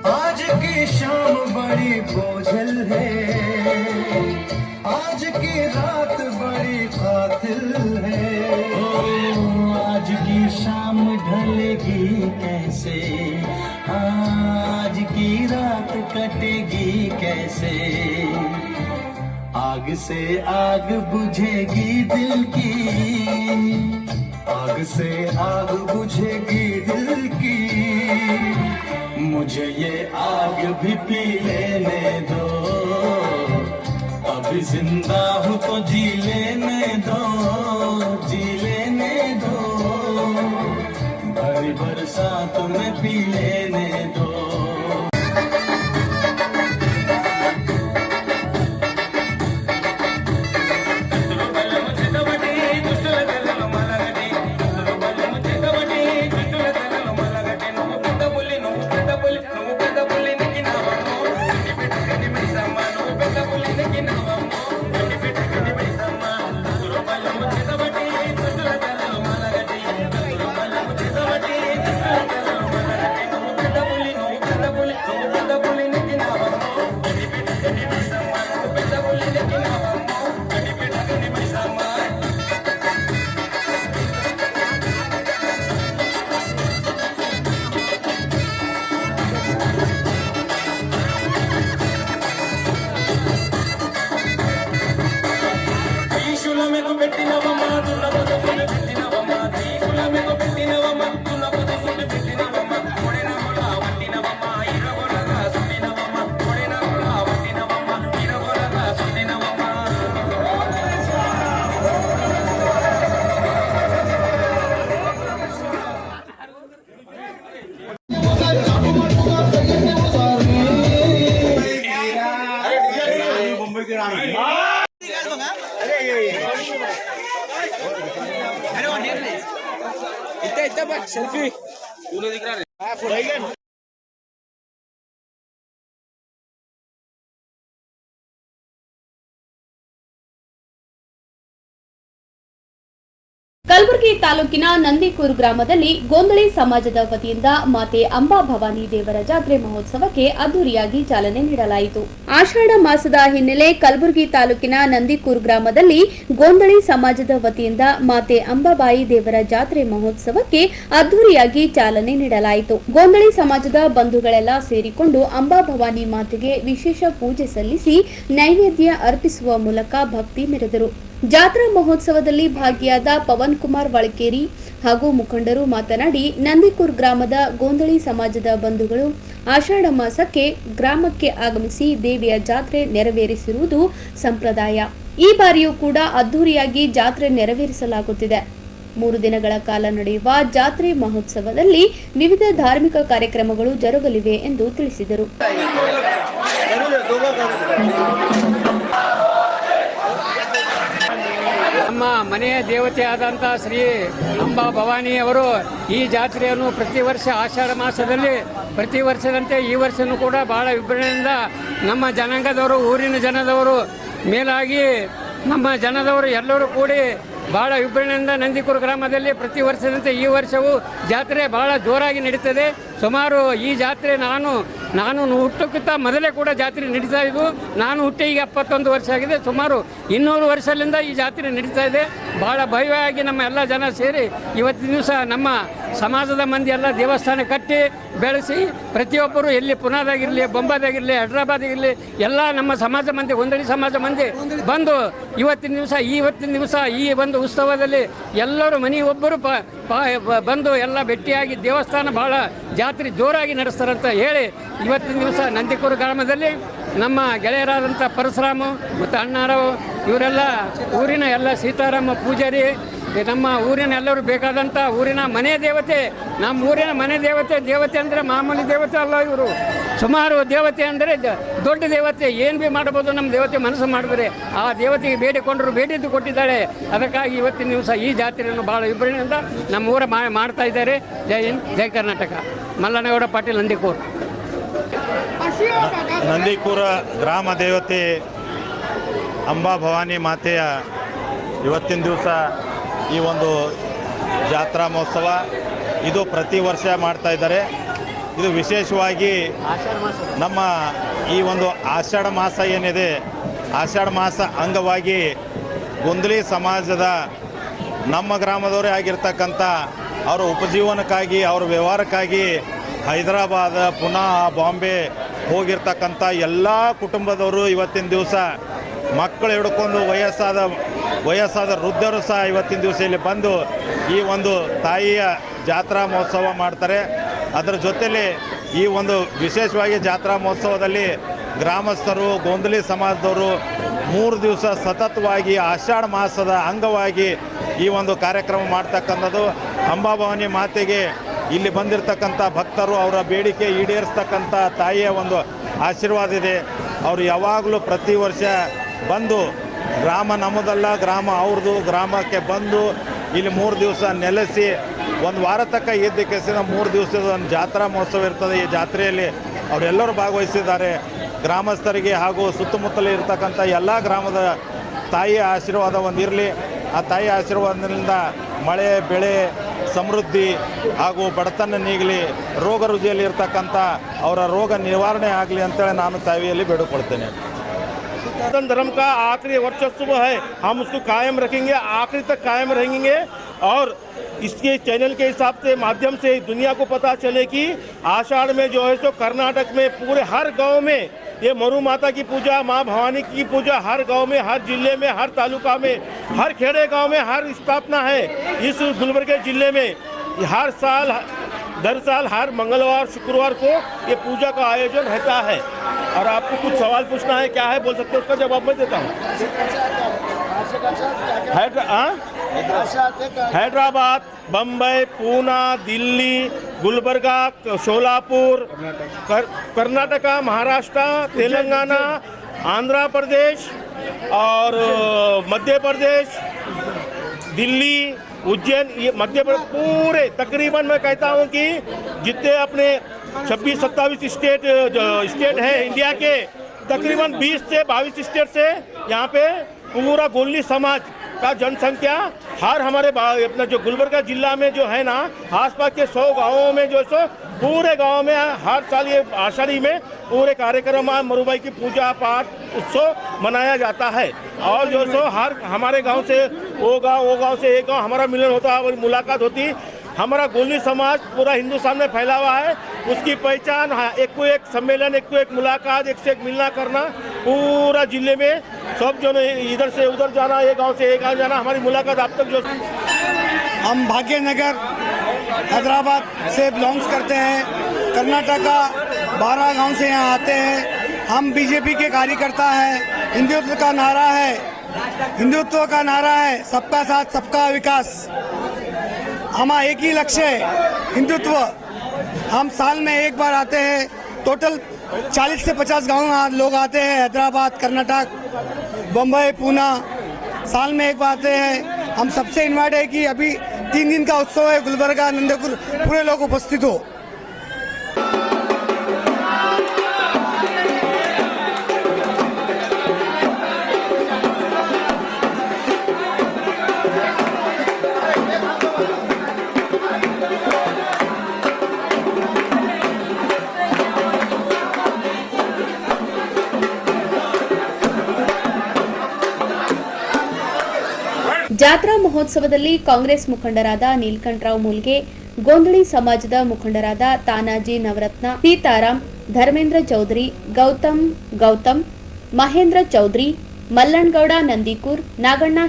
आज की शाम बड़ी बोझल है, आज की रात बड़ी कातिल है। आज की शाम ढलेगी कैसे, आज की रात कटेगी कैसे। आग से आग बुझेगी दिल की, आग से आग बुझेगी दिल की। मुझे ये आग भी पी लेने दो, अभी जिंदा हूँ तो जी लेने दो, जी लेने दो। भरी बरसात में पी लेने दो। सेल्फी तू नहीं दिख रहा है। ಕಲಬುರಗಿ ತಾಲೂಕಿನ ನಂದಿಕೂರು ಗ್ರಾಮದಲ್ಲಿ ಗೋಂದಳಿ ಸಮಾಜದ ವತಿಯಿಂದ ಮಾತೆ ಅಂಬಾ ಭವಾನಿ ದೇವರ ಜಾತ್ರೆ ಮಹೋತ್ಸವಕ್ಕೆ ಅದ್ದೂರಿಯಾಗಿ ಚಾಲನೆ ನೀಡಲಾಯಿತು. ಆಷಾಢ ಮಾಸದ ಹಿನ್ನೆಲೆ ಕಲಬುರಗಿ ತಾಲೂಕಿನ ನಂದಿಕೂರು ಗ್ರಾಮದಲ್ಲಿ ಗೋಂದಳಿ ಸಮಾಜದ ವತಿಯಿಂದ ಮಾತೆ ಅಂಬಾಬಾಯಿ ದೇವರ ಜಾತ್ರೆ ಮಹೋತ್ಸವಕ್ಕೆ ಅದ್ದೂರಿಯಾಗಿ ಚಾಲನೆ ನೀಡಲಾಯಿತು. ಗೋಂದಳಿ ಸಮಾಜದ ಬಂಧುಗಳೆಲ್ಲ ಸೇರಿಕೊಂಡು ಅಂಬಾ ಭವಾನಿ ಮಾತೆಗೆ ವಿಶೇಷ ಪೂಜೆ ಸಲ್ಲಿಸಿ ನೈವೇದ್ಯ ಅರ್ಪಿಸುವ ಮೂಲಕ ಭಕ್ತಿ ಮೆರೆದರು. ಜಾತ್ರಾ ಮಹೋತ್ಸವದಲ್ಲಿ ಭಾಗಿಯಾದ ಪವನ್ ಕುಮಾರ್ ವಳಕೇರಿ ಹಾಗೂ ಮುಖಂಡರು ಮಾತನಾಡಿ, ನಂದಿಕೂರ್ ಗ್ರಾಮದ ಗೋಂದಳಿ ಸಮಾಜದ ಬಂಧುಗಳು ಆಷಾಢ ಮಾಸಕ್ಕೆ ಗ್ರಾಮಕ್ಕೆ ಆಗಮಿಸಿ ದೇವಿಯ ಜಾತ್ರೆ ನೆರವೇರಿಸಿರುವುದು ಸಂಪ್ರದಾಯ. ಈ ಬಾರಿಯೂ ಕೂಡ ಅದ್ದೂರಿಯಾಗಿ ಜಾತ್ರೆ ನೆರವೇರಿಸಲಾಗುತ್ತಿದೆ. 3 ದಿನಗಳ ಕಾಲ ನಡೆಯುವ ಜಾತ್ರೆ ಮಹೋತ್ಸವದಲ್ಲಿ ವಿವಿಧ ಧಾರ್ಮಿಕ ಕಾರ್ಯಕ್ರಮಗಳು ಜರುಗಲಿವೆ ಎಂದು ತಿಳಿಸಿದರು. ನಮ್ಮ ಮನೆಯ ದೇವತೆಯಾದಂಥ ಶ್ರೀ ಅಂಬಾ ಭವಾನಿಯವರು ಈ ಜಾತ್ರೆಯನ್ನು ಪ್ರತಿ ವರ್ಷ ಆಷಾಢ ಮಾಸದಲ್ಲಿ ಪ್ರತಿ ವರ್ಷದಂತೆ ಈ ವರ್ಷವೂ ಕೂಡ ಬಹಳ ವಿಜೃಂಭಣೆಯಿಂದ ನಮ್ಮ ಜನಾಂಗದವರು, ಊರಿನ ಜನದವರು ಮೇಲಾಗಿ ನಮ್ಮ ಜನದವರು ಎಲ್ಲರೂ ಕೂಡಿ ಬಹಳ ವಿಜೃಂಭಣೆಯಿಂದ ನಂದಿಕೂರು ಗ್ರಾಮದಲ್ಲಿ ಪ್ರತಿ ವರ್ಷದಂತೆ ಈ ವರ್ಷವೂ ಜಾತ್ರೆ ಬಹಳ ಜೋರಾಗಿ ನಡೀತದೆ. ಸುಮಾರು ಈ ಜಾತ್ರೆ ನಾನು ಹುಟ್ಟಕ್ಕಿಂತ ಮೊದಲೇ ಕೂಡ ಜಾತ್ರೆ ನಡೀತಾ ಇದ್ದು, ನಾನು ಹುಟ್ಟಿ ಈಗ 71 ವರ್ಷ ಆಗಿದೆ. ಸುಮಾರು 200 ವರ್ಷದಿಂದ ಈ ಜಾತ್ರೆ ನಡೀತಾ ಇದೆ. ಭಾಳ ಭವ್ಯವಾಗಿ ನಮ್ಮ ಎಲ್ಲ ಜನ ಸೇರಿ ಇವತ್ತಿನ ದಿವಸ ನಮ್ಮ ಸಮಾಜದ ಮಂದಿ ಎಲ್ಲ ದೇವಸ್ಥಾನ ಕಟ್ಟಿ ಬೆಳೆಸಿ ಪ್ರತಿಯೊಬ್ಬರು ಎಲ್ಲಿ ಪುನಾದಾಗಿರಲಿ, ಬೊಂಬಾದಾಗಿರಲಿ, ಹೈದ್ರಾಬಾದಾಗಿರಲಿ ಎಲ್ಲ ನಮ್ಮ ಸಮಾಜ ಮಂದಿ, ಗೊಂದಳಿ ಸಮಾಜ ಮಂದಿ ಬಂದು ಇವತ್ತಿನ ದಿವಸ ಈ ಒಂದು ಉತ್ಸವದಲ್ಲಿ ಎಲ್ಲರೂ ಮನೆಯೊಬ್ಬರು ಬಂದು ಎಲ್ಲ ಭೇಟಿಯಾಗಿ ದೇವಸ್ಥಾನ ಭಾಳ ಜಾತ್ರೆ ಜೋರಾಗಿ ನಡೆಸ್ತಾರಂತ ಹೇಳಿ ಇವತ್ತಿನ ದಿವಸ ನಂದಿಕೂರು ಗ್ರಾಮದಲ್ಲಿ ನಮ್ಮ ಗೆಳೆಯರಾದಂಥ ಪರಶುರಾಮ ಮತ್ತು ಅಣ್ಣಾರಾವ್ ಇವರೆಲ್ಲ ಊರಿನ ಎಲ್ಲ ಸೀತಾರಾಮ ಪೂಜಾರಿ, ನಮ್ಮ ಊರಿನ ಎಲ್ಲರೂ ಬೇಕಾದಂಥ ಊರಿನ ಮನೆ ದೇವತೆ, ನಮ್ಮ ಊರಿನ ಮನೆ ದೇವತೆ ಅಂದರೆ ಮಾಮೂಲಿ ದೇವತೆ ಅಲ್ಲ. ಇವರು ಸುಮಾರು ದೇವತೆ ಅಂದರೆ ದೊಡ್ಡ ದೇವತೆ. ಏನು ಭೀ ಮಾಡ್ಬೋದು ನಮ್ಮ ದೇವತೆ ಮನಸ್ಸು ಮಾಡಿದ್ರೆ ಆ ದೇವತೆಗೆ ಬೇಡಿಕೊಂಡರು ಬೇಡಿದ್ದು ಕೊಟ್ಟಿದ್ದಾಳೆ. ಅದಕ್ಕಾಗಿ ಇವತ್ತಿನ ದಿವಸ ಈ ಜಾತ್ರೆಯನ್ನು ಭಾಳ ವಿಜೃಂಭಣೆಯಿಂದ ನಮ್ಮ ಊರ ಮಾಡ್ತಾ ಇದ್ದಾರೆ. ಜೈ ಹಿಂದ್, ಜೈ ಕರ್ನಾಟಕ. ಮಲ್ಲನಗೌಡ ಪಾಟೀಲ್, ನಂದಿಕೂರು. ನಂದಿಕೂರ ಗ್ರಾಮ ದೇವತೆ ಅಂಬಾ ಭವಾನಿ ಮಾತೆಯ ಇವತ್ತಿನ ದಿವಸ ಈ ಒಂದು ಜಾತ್ರಾ ಮಹೋತ್ಸವ ಇದು ಪ್ರತಿ ವರ್ಷ ಮಾಡ್ತಾ ಇದ್ದಾರೆ. ಇದು ವಿಶೇಷವಾಗಿ ನಮ್ಮ ಈ ಒಂದು ಆಷಾಢ ಮಾಸ ಏನಿದೆ, ಆಷಾಢ ಮಾಸ ಅಂಗವಾಗಿ ಗೊಂದಲಿ ಸಮಾಜದ ನಮ್ಮ ಗ್ರಾಮದವರೇ ಆಗಿರ್ತಕ್ಕಂಥ ಅವರ ಉಪಜೀವನಕ್ಕಾಗಿ ಅವ್ರ ವ್ಯವಹಾರಕ್ಕಾಗಿ ಹೈದರಾಬಾದ್, ಪುನಾ, ಬಾಂಬೆ ಹೋಗಿರ್ತಕ್ಕಂಥ ಎಲ್ಲ ಕುಟುಂಬದವರು ಇವತ್ತಿನ ದಿವಸ ಮಕ್ಕಳು ಹಿಡ್ಕೊಂಡು ವಯಸ್ಸಾದ ವೃದ್ಧರು ಸಹ ಇವತ್ತಿನ ದಿವಸ ಇಲ್ಲಿ ಬಂದು ಈ ಒಂದು ತಾಯಿಯ ಜಾತ್ರಾ ಮಹೋತ್ಸವ ಮಾಡ್ತಾರೆ. ಅದರ ಜೊತೆಯಲ್ಲಿ ಈ ಒಂದು ವಿಶೇಷವಾಗಿ ಜಾತ್ರಾ ಮಹೋತ್ಸವದಲ್ಲಿ ಗ್ರಾಮಸ್ಥರು, ಗೊಂದಲಿ ಸಮಾಜದವರು 3 ದಿವಸ ಸತತವಾಗಿ ಆಷಾಢ ಮಾಸದ ಅಂಗವಾಗಿ ಈ ಒಂದು ಕಾರ್ಯಕ್ರಮ ಮಾಡ್ತಕ್ಕಂಥದ್ದು. ಅಂಬಾಭವಾನಿ ಮಾತೆಗೆ ಇಲ್ಲಿ ಬಂದಿರತಕ್ಕಂಥ ಭಕ್ತರು ಅವರ ಬೇಡಿಕೆ ಈಡೇರಿಸ್ತಕ್ಕಂಥ ತಾಯಿಯ ಒಂದು ಆಶೀರ್ವಾದ ಇದೆ. ಅವರು ಯಾವಾಗಲೂ ಪ್ರತಿ ವರ್ಷ ಬಂದು ಗ್ರಾಮ ನಮ್ಮದಲ್ಲ, ಗ್ರಾಮ ಅವ್ರದ್ದು, ಗ್ರಾಮಕ್ಕೆ ಬಂದು ಇಲ್ಲಿ 3 ದಿವಸ ನೆಲೆಸಿ ಒಂದು ವಾರ ತನಕ ಇದ್ದಕ್ಕೆ 3 ದಿವಸದ ಒಂದು ಜಾತ್ರಾ ಮಹೋತ್ಸವ ಇರ್ತದೆ. ಈ ಜಾತ್ರೆಯಲ್ಲಿ ಅವರೆಲ್ಲರೂ ಭಾಗವಹಿಸಿದ್ದಾರೆ. ಗ್ರಾಮಸ್ಥರಿಗೆ ಹಾಗೂ ಸುತ್ತಮುತ್ತಲೇ ಇರ್ತಕ್ಕಂಥ ಎಲ್ಲ ಗ್ರಾಮದ ತಾಯಿಯ ಆಶೀರ್ವಾದ ಒಂದಿರಲಿ. ಆ ತಾಯಿಯ ಆಶೀರ್ವಾದದಿಂದ ಮಳೆ ಬೆಳೆ ಸಮೃದ್ಧಿ ಹಾಗೂ ಬಡತನ ನೀಗಲಿ, ರೋಗ ರುಜಿಯಲ್ಲಿ ಇರ್ತಕ್ಕಂಥ ಅವರ ರೋಗ ನಿವಾರಣೆ ಆಗಲಿ ಅಂತೇಳಿ ನಾನು ತಾಯಿಯಲ್ಲಿ ಬೇಡಿಕೊಳ್ತೇನೆ. सनातन धर्म का आखिरी वर्चस्व है, हम उसको कायम रखेंगे, आखिरी तक कायम रहेंगे। और इसके चैनल के हिसाब से माध्यम से दुनिया को पता चले कि आषाढ़ में जो है तो कर्नाटक में पूरे हर गांव में ये मरु माता की पूजा, माँ भवानी की पूजा हर गांव में, हर जिले में, हर तालुका में, हर खेड़े गांव में हर स्थापना है। इस गुलबर्गा जिले में हर साल दर साल हर मंगलवार शुक्रवार को ये पूजा का आयोजन रहता है। और आपको कुछ सवाल पूछना है, क्या है बोल सकते हैं, उसका जवाब मैं देता हूँ। हैदराबाद, बम्बई, पूना, दिल्ली, गुलबर्गा, शोलापुर, कर्नाटका, महाराष्ट्र, तेलंगाना, आंध्र प्रदेश और मध्य प्रदेश, दिल्ली, उज्जैन, ये मध्य प्रदेश पूरे तकरीबन मैं कहता हूँ कि जितने अपने 26-27 स्टेट हैं इंडिया के, तकरीबन 20 से 22 स्टेट से यहाँ पे पूरा गोंदली समाज का जनसंख्या हर हमारे अपना जो गुलबर्गा जिला में जो है ना, आसपास के 100 गाँवों में जो सो पूरे गांव में हर साल ये आषाढ़ी में पूरे कार्यक्रम मरुबाई की पूजा पाठ उत्सव मनाया जाता है। और जो सो हर हमारे गांव से वो गांव से एक गांव हमारा मिलन होता है और मुलाकात होती। हमारा गोंदली समाज पूरा हिंदुस्तान में फैला हुआ है, उसकी पहचान एक को एक सम्मेलन, एक को एक मुलाकात, एक से एक मिलना करना, पूरा जिले में सब जो इधर से उधर जाना, एक गांव से एक गांव जाना, हमारी मुलाकात अब तक जो हम भाग्यनगर हैदराबाद से बिलोंग्स करते हैं। कर्नाटका 12 गांव से यहाँ आते हैं। हम बीजेपी के कार्यकर्ता हैं। हिंदुत्व का नारा है, सबका साथ सबका विकास। हमारा एक ही लक्ष्य है, हिंदुत्व। हम साल में एक बार आते हैं। टोटल 40 से 50 गाँव लोग आते हैं। हैदराबाद, कर्नाटक, बम्बई, पूना साल में एक बार आते हैं। हम सबसे इन्वाइट है कि अभी 3 दिन का उत्सव है गुलबर्गा, नंदकुर, पूरे लोग उपस्थित हो। ಜಾತ್ರಾ ಮಹೋತ್ಸವದಲ್ಲಿ ಕಾಂಗ್ರೆಸ್ ಮುಖಂಡರಾದ ನೀಲಕಂಠರಾವ್ ಮೂಲ್ಗೆ, ಗೊಂದಲಿ ಸಮಾಜದ ಮುಖಂಡರಾದ ತಾನಾಜಿ ನವರತ್ನ, ಸೀತಾರಾಮ್, ಧರ್ಮೇಂದ್ರ ಚೌಧರಿ, ಗೌತಮ್, ಮಹೇಂದ್ರ ಚೌಧರಿ, ಮಲ್ಲಣ್ಗೌಡ ನಂದಿಕೂರ್, ನಾಗಣ್ಣ